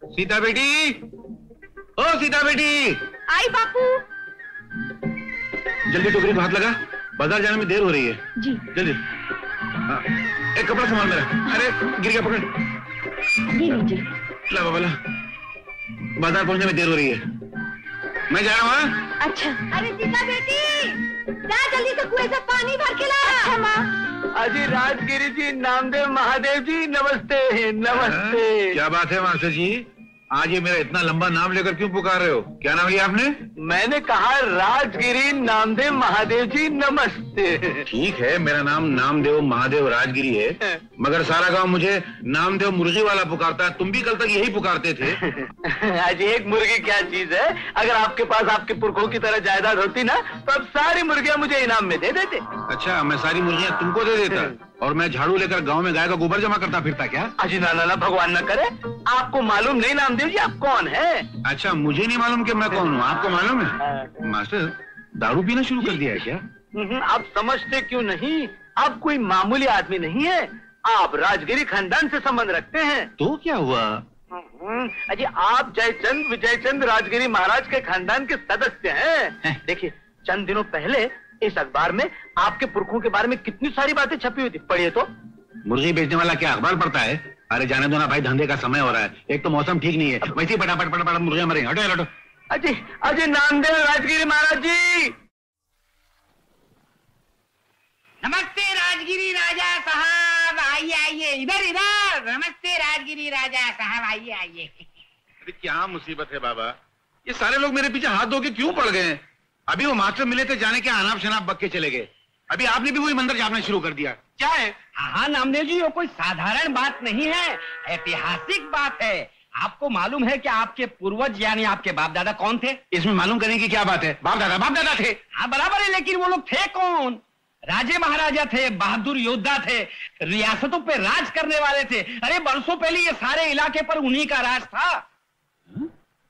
सीता बेटी, ओ सीता बेटी। आई बापू। जल्दी टोकरी को हाथ लगा, बाजार जाने में देर हो रही है। जी जल्दी। हाँ, एक कपड़ा संभाल मेरा। अरे गिर गया, पकड़। ये लीजिए। ला बाबा ला, बाजार पहुंचने में देर हो रही है, मैं जा रहा हूँ। अच्छा। अरे सीता बेटी, जा जल्दी से कुएं से पानी भर के ला। अच्छा माँ। अजी राजगिरी जी, नामदेव महादेव जी, नमस्ते नमस्ते। क्या बात है मास्टर जी, आज ये मेरा इतना लंबा नाम लेकर क्यों पुकार रहे हो? क्या नाम लिया आपने? मैंने कहा राजगिरी नामदेव महादेव जी नमस्ते। ठीक है, मेरा नाम नामदेव महादेव राजगिरी है, मगर सारा गांव मुझे नामदेव मुर्गी वाला पुकारता है। तुम भी कल तक यही पुकारते थे। आज एक मुर्गी क्या चीज है, अगर आपके पास आपके पुरखों की तरह जायदाद होती ना तो अब सारी मुर्गियां मुझे इनाम में दे देते। अच्छा, मैं सारी मुर्गियां तुमको दे देता और मैं झाड़ू लेकर गांव में गाय का गोबर जमा करता फिरता क्या? अजी ना ना, भगवान न करे। आपको मालूम नहीं नामदेव जी आप कौन है? अच्छा, मुझे नहीं मालूम कि मैं कौन हूँ, आपको मालूम है? मास्टर, दारू पीना शुरू कर दिया है क्या? आप समझते क्यों नहीं, आप कोई मामूली आदमी नहीं है, आप राजगिरी खानदान से संबंध रखते हैं। तो क्या हुआ? अजी आप जयचंद विजयचंद राजगिरी महाराज के खानदान के सदस्य हैं। देखिए, चंद दिनों पहले इस अखबार में आपके पुरखों के बारे में कितनी सारी बातें छपी हुई थी, पढ़िए तो। मुर्गी बेचने वाला क्या अखबार पढ़ता है? अरे जाने दो ना भाई, धंधे का समय हो रहा है, एक तो मौसम ठीक नहीं है, वैसे ही फटाफट फटाफट मुर्गियां मरेंगे। हटो हटो। अजी अजी नामदेव राजगिरी महाराज जी। नमस्ते राजगिरी राजा साहब, आइए आइए, इधर इधर। नमस्ते राजगिरी राजा साहब, आइए आइए। अरे क्या मुसीबत है बाबा, ये सारे लोग मेरे पीछे हाथ धो के क्यों पड़ गए? अभी वो मास्टर मिले थे, जाने के अनाप शनाप बक के चले गए। अभी आपने भी वही मंदिर जापना शुरू कर दिया, क्या है? हाँ नामदेव जी, ये कोई साधारण बात नहीं है, ऐतिहासिक बात है। आपको मालूम है कि आपके पूर्वज यानी आपके बाप दादा कौन थे? इसमें मालूम करने की क्या बात है? बाप दादा थे। हाँ बराबर है, लेकिन वो लोग थे कौन? राजे महाराजा थे, बहादुर योद्धा थे, रियासतों पे राज करने वाले थे। अरे बरसों पहले ये सारे इलाके पर उन्हीं का राज था।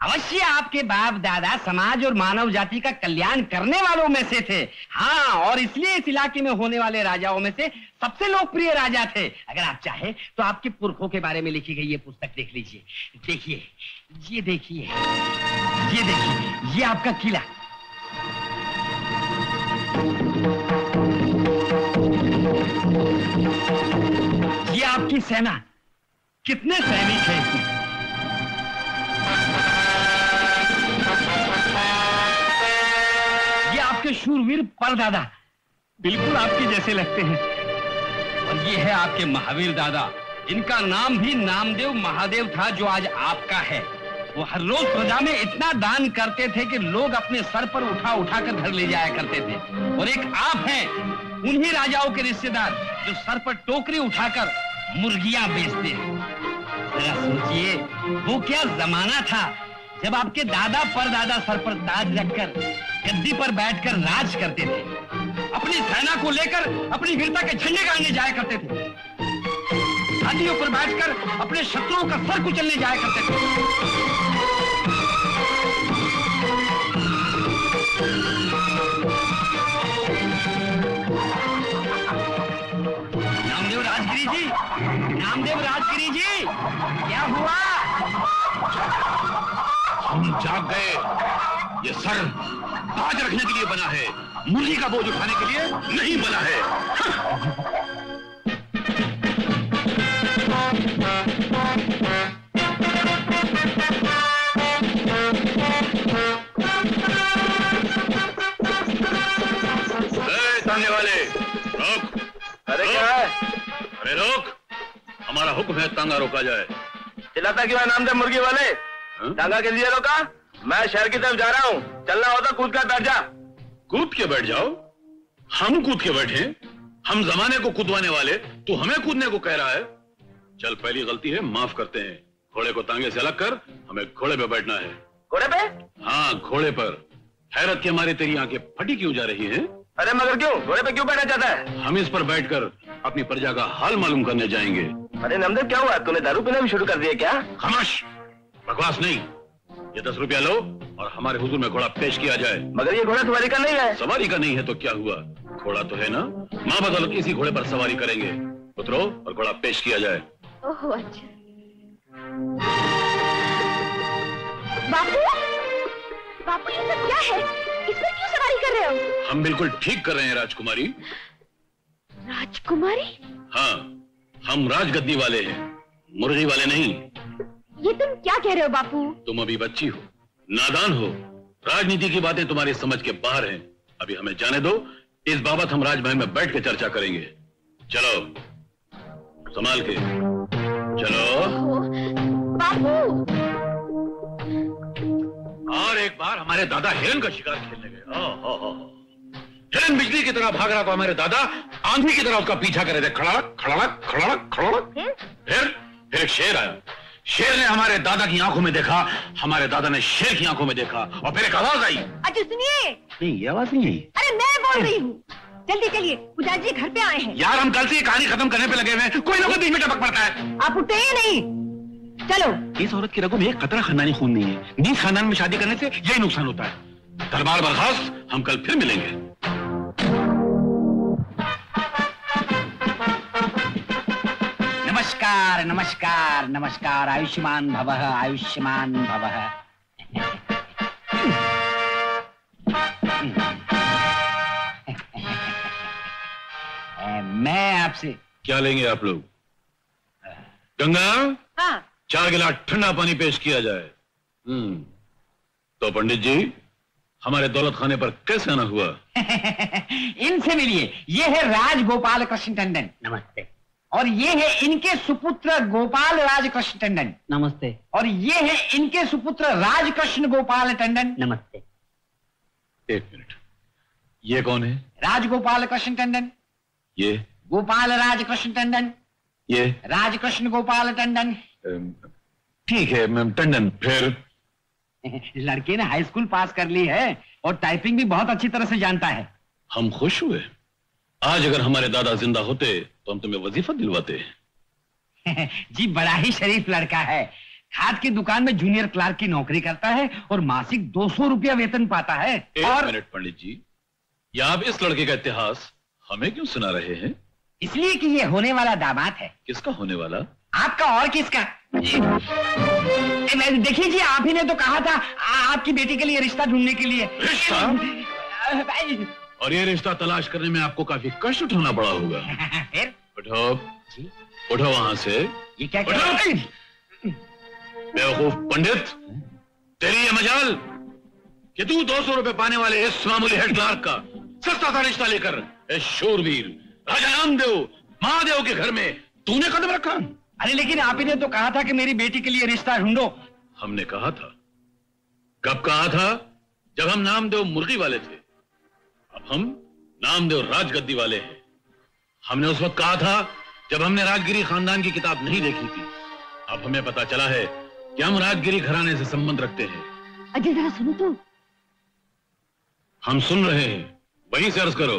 अवश्य आपके बाप दादा समाज और मानव जाति का कल्याण करने वालों में से थे। हाँ, और इसलिए इस इलाके में होने वाले राजाओं में से सबसे लोकप्रिय राजा थे। अगर आप चाहे तो आपके पुरखों के बारे में लिखी गई ये पुस्तक देख लीजिए। देखिए, ये देखिए, ये देखिए, ये आपका किला। ये आपकी सेना, कितने सैनिक हैं इसमें? ये आपके शूरवीर परदादा, बिल्कुल आपके जैसे लगते हैं। और ये है आपके महावीर दादा, इनका नाम भी नामदेव महादेव था, जो आज आपका है। वो हर रोज प्रजा में इतना दान करते थे कि लोग अपने सर पर उठा उठा कर घर ले जाया करते थे। और एक आप हैं, उन्हीं राजाओं के रिश्तेदार, जो सर पर टोकरी उठाकर मुर्गियां बेचते हैं। जरा सोचिए, वो क्या जमाना था जब आपके दादा परदादा सर पर ताज रखकर गद्दी पर बैठकर राज करते थे, अपनी सेना को लेकर अपनी वीरता के झंडे गाड़ने जाया करते थे, हाथियों पर बैठकर अपने शत्रुओं का सर कुचलने जाया करते थे। नामदेव राजगिरी जी, नामदेव राजगिरी जी, क्या हुआ? हम जाग गए। ये सर ताज रखने के लिए बना है, मुर्गी का बोझ उठाने के लिए नहीं बना है। सामने वाले रोक। अरे क्या है? अरे रोक, हमारा हुक्म है, तांगा रोका जाए। चिल्लाता क्यों है नामदेव मुर्गी वाले? तांगा के लिए रोका? मैं शहर की तरफ जा रहा हूँ, चलना होता कूद कर बैठ जा। कूद के बैठ जाओ? हम कूद के बैठे? हम जमाने को कूदवाने वाले, तू हमें कूदने को कह रहा है? चल, पहली गलती है, माफ करते हैं। घोड़े को तांगे से अलग कर, हमें घोड़े पे बैठना है। घोड़े पे? हाँ, घोड़े पर। हैरत के मारे तेरी आंखें फटी क्यों जा रही हैं? अरे मगर क्यों? घोड़े पे क्यों बैठना चाहता है? हम इस पर बैठकर अपनी प्रजा का हाल मालूम करने जाएंगे। अरे नामदेव क्या हुआ, तूने दारू पीना भी शुरू कर दिया क्या? खामोश, बकवास नहीं। ये 10 रुपया लो और हमारे हुजूर में घोड़ा पेश किया जाए। मगर ये घोड़ा सवारी का नहीं है। सवारी का नहीं है तो क्या हुआ, घोड़ा तो है ना। माँ बदौलत इसी घोड़े पर सवारी करेंगे। उतरो और घोड़ा पेश किया जाए। ओह अच्छा। बापू, बापू ये सब क्या है? इस पर क्यों सवारी कर रहे हो? हम बिल्कुल ठीक कर रहे हैं राजकुमारी। राजकुमारी? हाँ, हम राजगद्दी वाले हैं, मुर्गी वाले नहीं। ये तुम क्या कह रहे हो बापू? तुम अभी बच्ची हो, नादान हो, राजनीति की बातें तुम्हारी समझ के बाहर हैं। अभी हमें जाने दो, इस बाबत हम राजमहल में बैठ के चर्चा करेंगे। चलो, संभाल के चलो। बापू, और एक बार हमारे दादा हिरन का शिकार खेलने गए। हिरन बिजली की तरह भाग रहा था, हमारे दादा आंधी की तरह उसका पीछा कर रहे थे। खड़ाक खड़ाक खड़ाक खड़ाक। फिर एक शेर आया। शेर ने हमारे दादा की आंखों में देखा, हमारे दादा ने शेर की आंखों में देखा, और फिर एक आवाज आई। अच्छा सुनिए। नहीं, ये आवाज नहीं आई। अरे मैं बोल रही हूँ, जल्दी चलिए, पुजारी जी घर पे आए हैं। यार हम कल से ये कहानी खत्म करने पे लगे हुए हैं, कोई ना कोई बीच में टपक पड़ता है। आप उठते ही नहीं। चलो। इस औरत की रगों में एक कतरा खानदानी खून नहीं है। नीच खानदान में शादी करने से यही नुकसान होता है। दरबार बर्खास्त, हम कल फिर मिलेंगे। नमस्कार नमस्कार नमस्कार। आयुष्मान भवः, आयुष्मान भवः। मैं आपसे क्या लेंगे आप लोग? गंगा, हाँ। 4 गिलास ठंडा पानी पेश किया जाए। तो पंडित जी, हमारे दौलत खाने पर कैसे आना हुआ? इनसे मिलिए, ये है राजगोपाल कृष्ण टंडन। नमस्ते। और ये है इनके सुपुत्र गोपाल राजकृष्ण टंडन। नमस्ते। और ये है इनके सुपुत्र राजकृष्ण गोपाल टंडन। नमस्ते। एक मिनट, ये कौन है? राजगोपाल कृष्ण टंडन। ये गोपाल राजकृष्ण टंडन। ये राजकृष्ण गोपाल टंडन। ठीक है मैम टंडन। फिर लड़के ने हाई स्कूल पास कर ली है और टाइपिंग भी बहुत अच्छी तरह से जानता है। हम खुश हुए। आज अगर हमारे दादा जिंदा होते तो हम तुम्हें वजीफा दिलवाते। जी बड़ा ही शरीफ लड़का है। खाद की दुकान में जूनियर क्लार्क की नौकरी करता है और मासिक 200 रुपया वेतन पाता है। एक मिनट पंडित जी, या आप इस लड़के का इतिहास हमें क्यों सुना रहे हैं? इसलिए कि ये होने वाला दामाद है। किसका होने वाला? आपका और किसका? देखिए जी, आप ही ने तो कहा था आपकी बेटी के लिए रिश्ता ढूंढने के लिए। रिश्ता? और ये रिश्ता तलाश करने में आपको काफी कष्ट उठाना पड़ा होगा। फिर उठो, उठो वहां से। ये क्या कह रहे हैं? बेवकूफ पंडित, तेरी ये मजाल कि तू 200 रुपए पाने वाले इस मामूली हेड क्लार्क का सस्ता सा रिश्ता लेकर इस शूरवीर राजा नामदेव महादेव के घर में तूने कदम रखा। अरे लेकिन आप ही ने तो कहा था कि मेरी बेटी के लिए रिश्ता ढूंढो। हमने कहा था? कब कहा था? जब हम नामदेव मुर्गी वाले थे। अब हम नामदेव राजगद्दी वाले हैं। हमने उस वक्त कहा था जब हमने राजगिरी खानदान की किताब नहीं देखी थी। अब हमें पता चला है कि हम राजगिरी घराने से संबंध रखते हैं। अजय जरा सुनो तो। हम सुन रहे हैं, वहीं से अर्ज करो।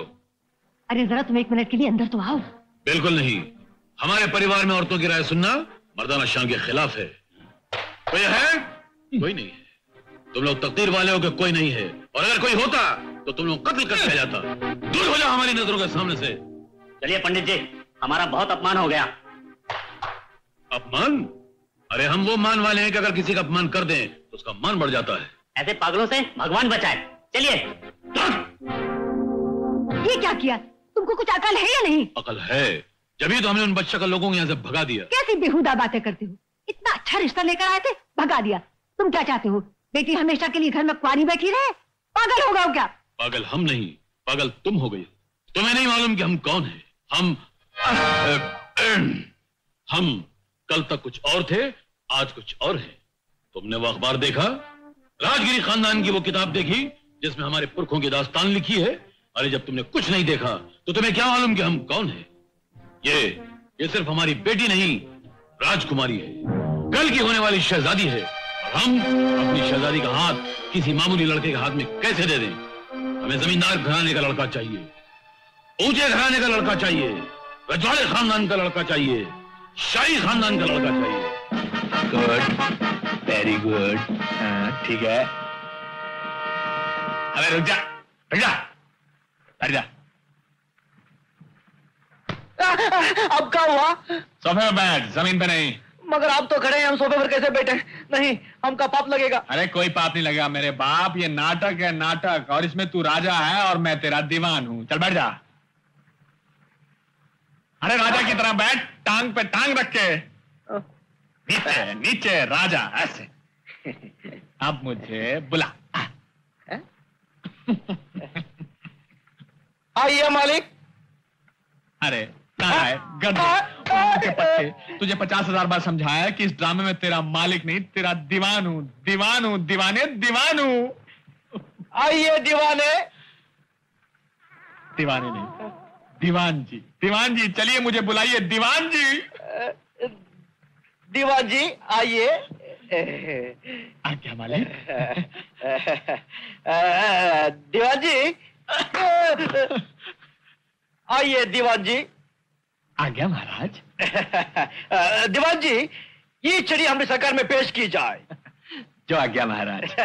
अरे जरा तुम 1 मिनट के लिए अंदर तो आओ। बिल्कुल नहीं, हमारे परिवार में औरतों की राय सुनना मर्दाना शान के खिलाफ है। कोई है? कोई नहीं है। तुम लोग तकदीर वाले हो कि कोई नहीं है, और अगर कोई होता तो तुम लोग कत्ल कर दिया जाता। दूर हो जाओ हमारी नजरों के सामने से। चलिए पंडित जी, हमारा बहुत अपमान हो गया। अपमान? अरे हम वो मान वाले हैं कि अगर किसी का अपमान कर दें तो उसका मान बढ़ जाता है। ऐसे पागलों से भगवान बचाए। चलिए। ये क्या किया? तुमको कुछ अकल है या नहीं? अकल है, जभी तो हमने उन बच्चा का लोगों को यहाँ से भगा दिया। कैसी बेहुदा बातें करते हो? इतना अच्छा रिश्ता लेकर आए थे, भगा दिया। तुम क्या चाहते हो? बेटी हमेशा के लिए घर में कुंवारी बैठी रहे? पागल हो गए हो क्या? पागल हम नहीं, पागल तुम हो गई। तुम्हें नहीं मालूम कि हम कौन हैं? हम कल तक कुछ और थे, आज कुछ और है। तुमने वो अखबार देखा? राजगिरी खानदान की वो किताब देखी जिसमें हमारे पुरखों की दास्तान लिखी है? अरे जब तुमने कुछ नहीं देखा तो तुम्हें क्या मालूम कि हम कौन हैं? ये सिर्फ हमारी बेटी नहीं, राजकुमारी है, कल की होने वाली शहजादी है। और हम अपनी शहजादी का हाथ किसी मामूली लड़के के हाथ में कैसे दे दें? हमें जमींदार घराने का लड़का चाहिए, ऊंचे घराने का लड़का चाहिए, रजवाड़े खानदान का लड़का चाहिए, शाही खानदान का लड़का चाहिए। गुड, वेरी गुड, ठीक है। अरे रुक जा, रुक जा, हट जा। अब क्या हुआ? सोफे में बैठ, जमीन पे नहीं। मगर आप तो खड़े हैं, हम सोफे पर कैसे बैठे? नहीं, हमका पाप लगेगा। अरे कोई पाप नहीं लगेगा मेरे बाप, ये नाटक है नाटक, और इसमें तू राजा है और मैं तेरा दीवान हूं। चल बैठ जा। अरे राजा की तरह बैठ, टांग पे टांग रख के। नीचे नीचे राजा, ऐसे। अब मुझे बुला। आइए मालिक। अरे कहाँ है गधे के पत्ते? तुझे 50,000 बार समझाया कि इस ड्रामे में तेरा मालिक नहीं, तेरा दीवान हूं, दीवान हूं, दीवाने दीवान हूं। आइए दीवाने। दीवाने नहीं, दीवान जी, दीवान जी, चलिए मुझे बुलाइए दीवान जी। दीवान जी आइए। आज्ञा मालिक। दीवान जी आइए। दीवान जी। आज्ञा महाराज। दीवान जी, ये छड़ी हमारी सरकार में पेश की जाए। जो आज्ञा महाराज।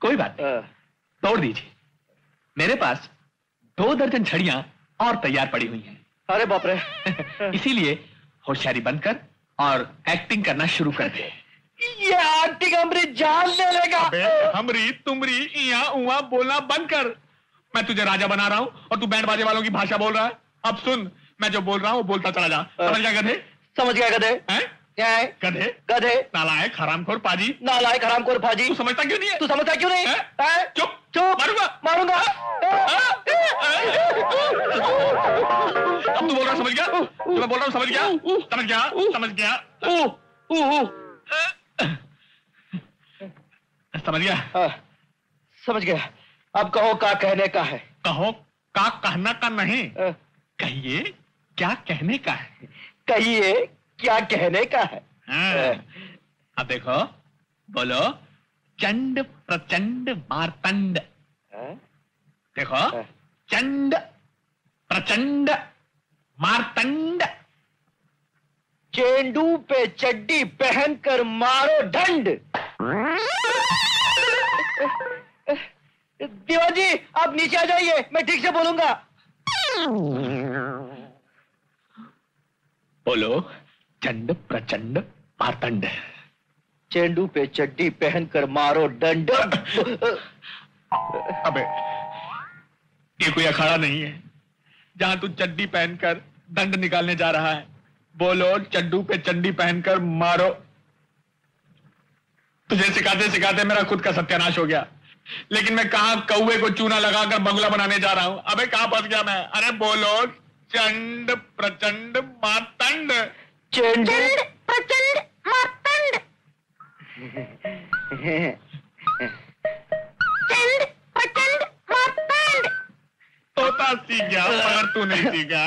कोई बात नहीं, तोड़ दीजिए। मेरे पास 2 दर्जन छड़ियां और तैयार पड़ी हुई हैं। अरे बाप रे। इसीलिए होशियारी बंद कर और एक्टिंग करना शुरू कर दे। ये एक्टिंग हमारी जान ले लेगा। हमरी तुमरी इया उआ बोलना बंद कर। मैं तुझे राजा बना रहा हूं और तू बैंड बाजे वालों की भाषा बोल रहा है। अब सुन, मैं जो बोल रहा हूं वो बोलता चला जा। समझ गया गधे? समझ गया गधे। हैं? क्या है? गधे गधे। नालायक हरामखोर पाजी। नालायक हरामखोर पाजी। तू समझता क्यों नहीं है? तू समझता क्यों नहीं? हैं? चुप चुप। मारूंगा मारूंगा। अब तू बोल रहा समझ गया? जो मैं बोल रहा हूं समझ गया? समझ गया? समझ गया? समझ गया? समझ गया। अब कहो क्या कहने का है? कहो का कहना का नहीं, कहिए क्या कहने का है। कहिए क्या कहने का है। अब देखो, बोलो चंड प्रचंड मारतंड। देखो, चंड प्रचंड मारतंड। चेंडू पे चड्डी पहनकर मारो ढंड। दीवान जी, आप नीचे आ जाइए, मैं ठीक से बोलूंगा। बोलो चंड प्रचंड मारतंड। चेंडू पे चड्डी पहनकर मारो डंड। अबे ये कोई अखाड़ा नहीं है जहां तू चड्डी पहनकर दंड निकालने जा रहा है। बोलो चड्डू पे चड्डी पहनकर मारो। तुझे सिखाते सिखाते मेरा खुद का सत्यानाश हो गया, लेकिन मैं कहां कौवे को चूना लगाकर बंगला बनाने जा रहा हूं। अबे कहां फंस गया मैं? अरे बोलो चंड प्रचंड मारतंड। चंड प्रचंड मारतंड। चंड प्रचंड मारतंड। तोता सीख गया मगर तू नहीं सीखा।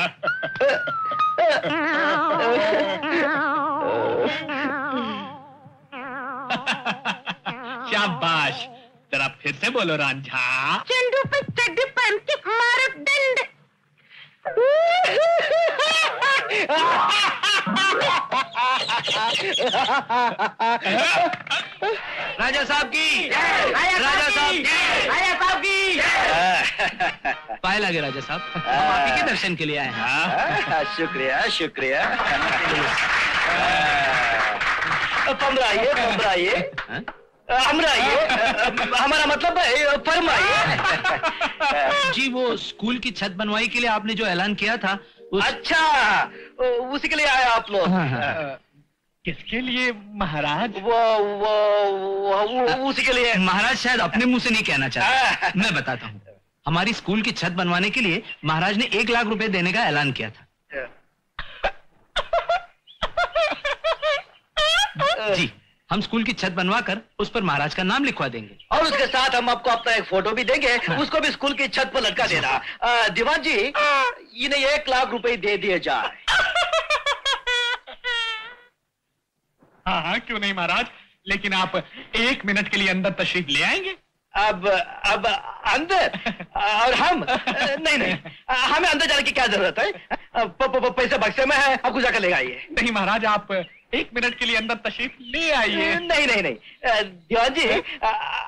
शाबाश, जरा फिर से बोलो रांझा। चंडू पे चड्डी पहन के मारो डंड। राजा साहब की। राजा साहब की। राजा साहब की। पाए लगे राजा साहब, हम आप ही के दर्शन के लिए आए हैं। शुक्रिया शुक्रिया। पंद्राइए पंद्राइए। हमारा मतलब है फरमाइए। जी, वो स्कूल की छत बनवाई के लिए आपने जो ऐलान किया था अच्छा, उसी के लिए आए आप लोग। किसके लिए महाराज? वो उसी के लिए। महाराज शायद अपने मुंह से नहीं कहना चाहते। मैं बताता हूँ। हमारी स्कूल की छत बनवाने के लिए महाराज ने 1 लाख रुपए देने का ऐलान किया था। जी, हम स्कूल की छत बनवाकर उस पर महाराज का नाम लिखवा देंगे और उसके साथ हम आपको अपना एक फोटो भी देंगे। उसको भी स्कूल की छत पर लटका देना। दीवान जी, इन्हें 1 लाख रुपए दे दिए जाए। हाँ हाँ, क्यों नहीं महाराज, लेकिन आप 1 मिनट के लिए अंदर तशरीफ ले आएंगे? अब अंदर? और हम? नहीं, हमें अंदर जाने की क्या जरूरत है? पैसे बक्से में है, आपको जाकर ले आइए। नहीं महाराज, आप 1 मिनट के लिए अंदर तशरीफ ले आइए। नहीं नहीं नहीं दीवान जी,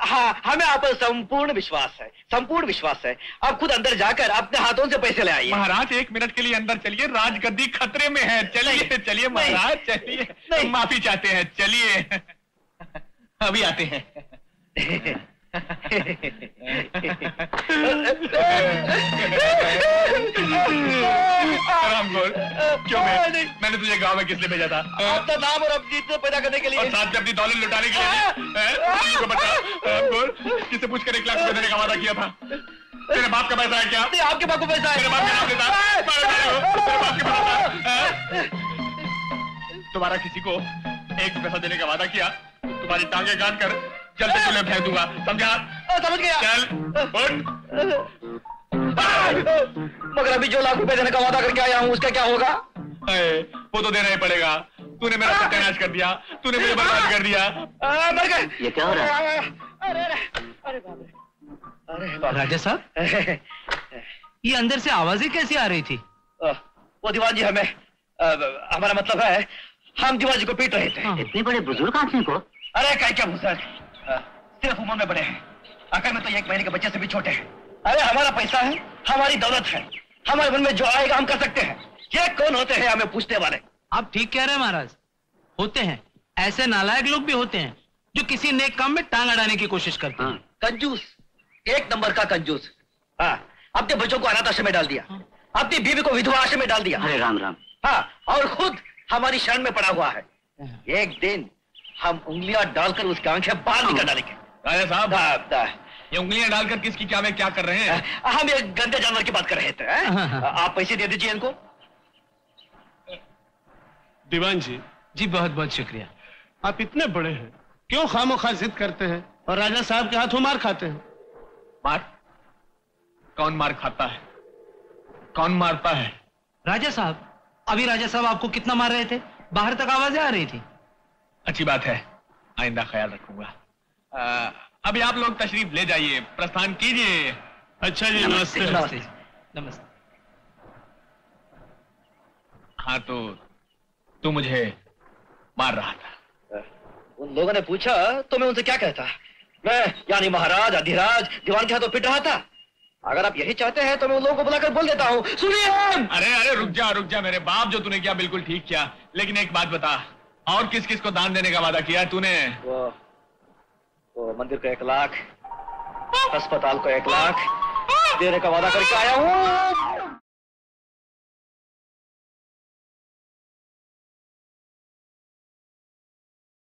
हाँ हमें आप पर संपूर्ण विश्वास है, संपूर्ण विश्वास है। आप खुद अंदर जाकर अपने हाथों से पैसे ले आइए। महाराज 1 मिनट के लिए अंदर चलिए, राजगद्दी खतरे में है। चलिए चलिए महाराज, चलिए। माफी चाहते हैं, चलिए। अभी आते हैं। बोल, क्यों मैंने तुझे गांव में किस लिए भेजा था? अपना नाम और अपनी इज्जत पैदा करने के लिए, और साथ में अपनी दौलत लुटाने के लिए। बता बोल, किसे पूछकर 1 लाख रुपए देने का वादा किया था? तेरे बाप का पैसा है क्या? नहीं, आपके बाप को पैसा है। तेरे बाप का नाम लेता? तेरे बाप के पैसा। तुम्हारा किसी को 1 पैसा देने का वादा किया, तुम्हारी टांगे काट कर चलते चले फेंक दूंगा, समझा? समझ गया। चल उठ। मगर अभी जो लाख रुपए देने का वादा करके आया हूँ उसका क्या होगा? वो तो देना ही पड़ेगा। तूने मेरा सत्यानाश कर दिया, तूने मुझे बर्बाद कर दिया। मर गए। ये क्या हो रहा है? अरे बाप रे। राजा साहब, ये अंदर से आवाजें कैसी आ रही थी? वो दीवान जी, हमें हमारा मतलब है, हम दीवान जी को पीट रहे थे। इतने बड़े बुजुर्ग आदमी को? अरे क्या बुजुर्ग, सिर्फ उम्र में बड़े हैं, अकल में तो 1 महीने के बच्चे से भी छोटे हैं। अरे हमारा पैसा है, हमारी दौलत है, हमारे मन में जो आएगा हम कर सकते हैं। ये कौन होते हैं हमें पूछने वाले? आप ठीक कह रहे हैं महाराज, होते हैं ऐसे नालायक लोग भी होते हैं जो किसी नेक काम में टांग अड़ाने की कोशिश करते हैं। कंजूस, 1 नंबर का कंजूस। हाँ, अपने बच्चों को अनाथ आश्रम में डाल दिया, अपनी बीवी को विधवा आश्रम में डाल दिया। अरे राम राम। हाँ, और खुद हमारी शरण में पड़ा हुआ है। एक दिन हम उंगलियां डालकर उसकी आंखें बाहर निकाल डालेंगे। राजा साहब, ये उंगलियां डालकर किसकी क्या में क्या कर रहे हैं? हम एक गंदे जानवर की बात कर रहे थे। आप पैसे दे दीजिए इनको। दीवान जी, जी बहुत बहुत शुक्रिया। आप इतने बड़े हैं, क्यों खामोखा जिद करते हैं और राजा साहब के हाथों मार खाते हैं? मार? कौन मार खाता है? कौन मारता है? राजा साहब, अभी राजा साहब आपको कितना मार रहे थे? बाहर तक आवाजें आ रही थी। अच्छी बात है, आइंदा ख्याल रखूंगा। अभी आप लोग तशरीफ ले जाइए, प्रस्थान कीजिए। अच्छा जी, नमस्ते। नमस्ते नमस्ते। हाँ, तो तू मुझे मार रहा था। उन लोगों ने पूछा तो मैं उनसे क्या कहता? मैं यानी महाराज अधिराज दीवान के हाथों पिट रहा था। अगर आप यही चाहते हैं तो मैं उन लोगों को बुलाकर बोल देता हूँ। सुनिए। अरे रुक जा मेरे बाप, जो तूने किया बिल्कुल ठीक किया, लेकिन एक बात बता, और किस किस को दान देने का वादा किया तूने? वो मंदिर को 1 लाख, अस्पताल को 1 लाख देने का वादा करके आया हूँ।